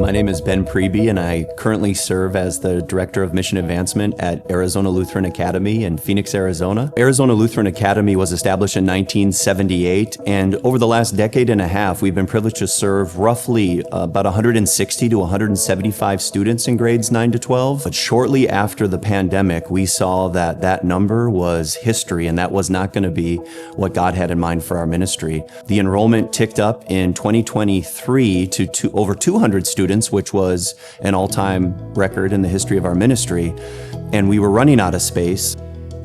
My name is Ben Priebe, and I currently serve as the Director of Mission Advancement at Arizona Lutheran Academy in Phoenix, Arizona. Arizona Lutheran Academy was established in 1978, and over the last decade and a half, we've been privileged to serve roughly about 160 to 175 students in grades 9 to 12. But shortly after the pandemic, we saw that that number was history, and that was not going to be what God had in mind for our ministry. The enrollment ticked up in 2023 to over 200 students, which was an all-time record in the history of our ministry. And we were running out of space,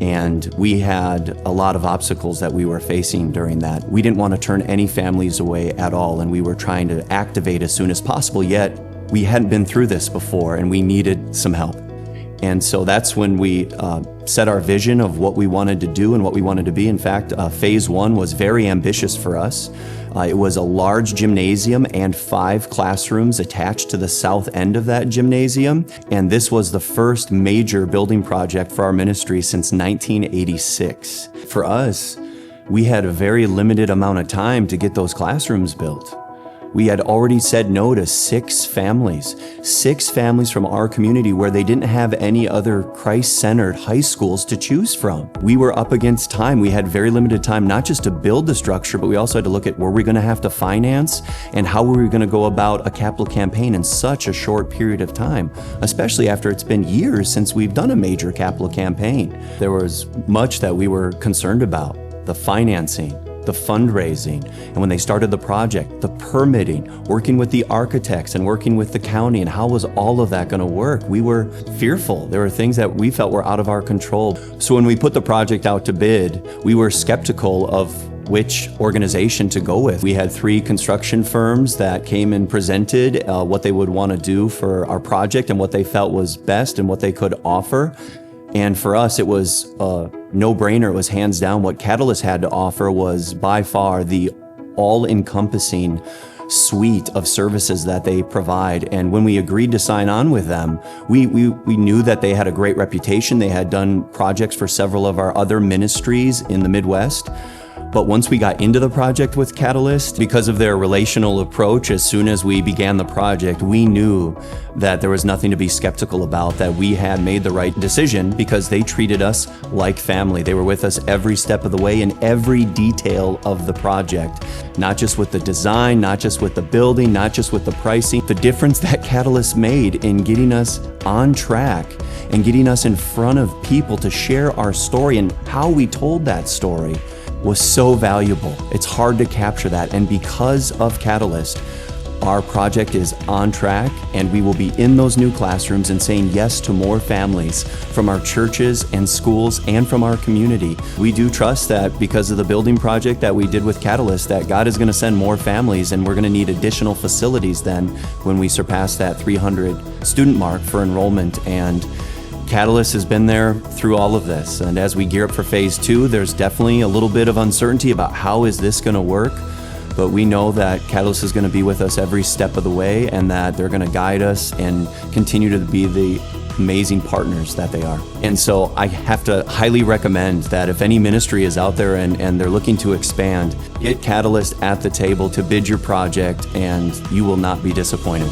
and we had a lot of obstacles that we were facing during that. We didn't want to turn any families away at all, and we were trying to activate as soon as possible, yet we hadn't been through this before, and we needed some help. And so that's when we set our vision of what we wanted to do and what we wanted to be. In fact, phase one was very ambitious for us. It was a large gymnasium and 5 classrooms attached to the south end of that gymnasium. And this was the first major building project for our ministry since 1986. For us, we had a very limited amount of time to get those classrooms built. We had already said no to 6 families from our community where they didn't have any other Christ-centered high schools to choose from. We were up against time. We had very limited time, not just to build the structure, but we also had to look at were we going to have to finance and how were we going to go about a capital campaign in such a short period of time, especially after it's been years since we've done a major capital campaign. There was much that we were concerned about: the financing, the fundraising, and when they started the project, the permitting, working with the architects and working with the county, and how was all of that going to work? We were fearful. There were things that we felt were out of our control. So when we put the project out to bid, we were skeptical of which organization to go with. We had 3 construction firms that came and presented what they would want to do for our project and what they felt was best and what they could offer. And for us, it was a no-brainer. It was hands down. What Catalyst had to offer was by far the all-encompassing suite of services that they provide. And when we agreed to sign on with them, we knew that they had a great reputation. They had done projects for several of our other ministries in the Midwest. But once we got into the project with Catalyst, because of their relational approach, as soon as we began the project, we knew that there was nothing to be skeptical about, that we had made the right decision because they treated us like family. They were with us every step of the way in every detail of the project, not just with the design, not just with the building, not just with the pricing. The difference that Catalyst made in getting us on track and getting us in front of people to share our story and how we told that story was so valuable. It's hard to capture that. And because of Catalyst, our project is on track, and we will be in those new classrooms and saying yes to more families from our churches and schools and from our community. We do trust that because of the building project that we did with Catalyst, that God is going to send more families, and we're going to need additional facilities then when we surpass that 300 student mark for enrollment. And Catalyst has been there through all of this. And as we gear up for phase 2, there's definitely a little bit of uncertainty about how is this going to work. But we know that Catalyst is going to be with us every step of the way, and that they're going to guide us and continue to be the amazing partners that they are. And so I have to highly recommend that if any ministry is out there and they're looking to expand, get Catalyst at the table to bid your project, and you will not be disappointed.